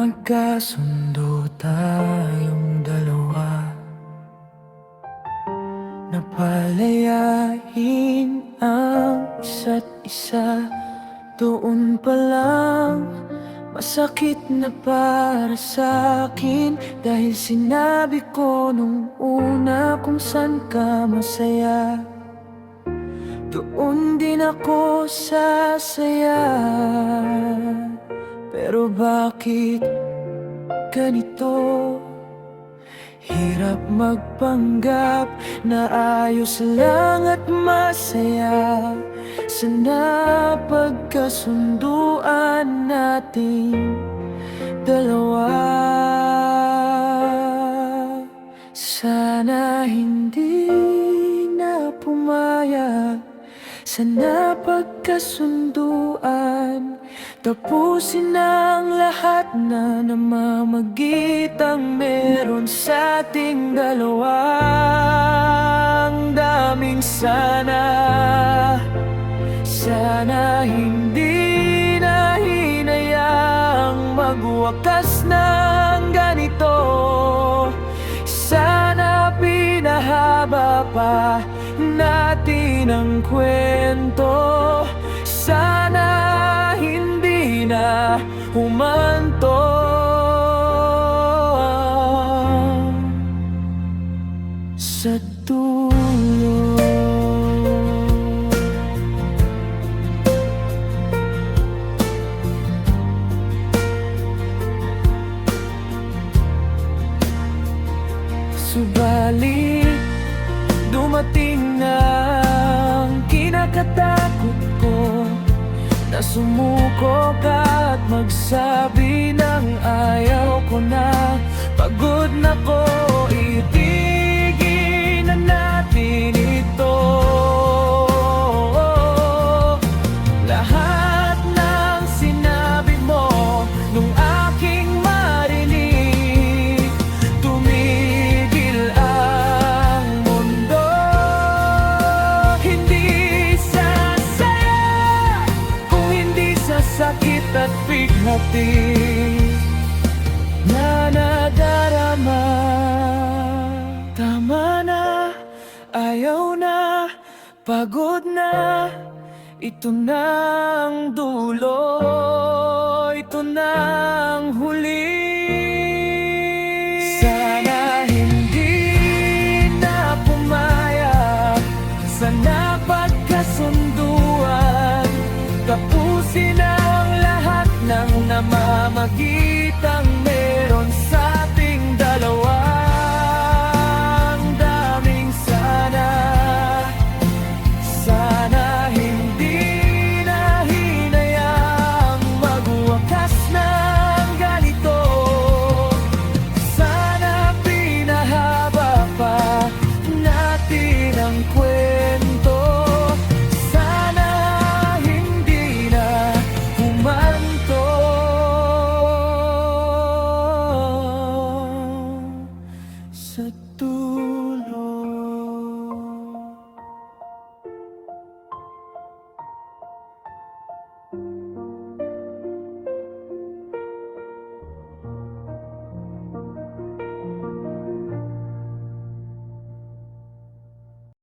nagkasundo tayong dalawa na palayain ang isa't isa. Doon pa lang masakit na para sa'kin, dahil sinabi ko nung una kung saan ka masaya, doon din ako sasaya. Pero bakit ganito? Hirap magpanggap na ayos lang at masaya. Sana pagkasunduan nating dalawa. Sana hindi na pumayag, sana pagkasunduan. Tapusin ang lahat na namamagitang meron sa ating dalawa. Ang daming sana, sana hindi na hinayaang magwakas ng ganito. Sana pinahaba pa natin ang kwento. Sana hindi na humanto sa dulo. Subalit dumating na ang kinakatakot ko, na sumuko ka at magsabi ng ayaw ko na. Pagod na ko, itigil na natin ito. Lahat ng sinabi mo nung aking marinig, tumigil ang mundo. Hindi sasaya kung hindi sa sakit at bighati na nadarama. Tama na, ayaw na, pagod na. Ito na ang dulo, ito na ang huli. Sana hindi na pumayag, sana pagkasunduan. Tapusin ang lahat ng namamagitang meron sa ating dalawa. Ang daming sana, sana hindi na hinayaang magwakas ng ganito. Sana pinahaba pa natin ang kwento. Sana hindi na humanto sa dulo.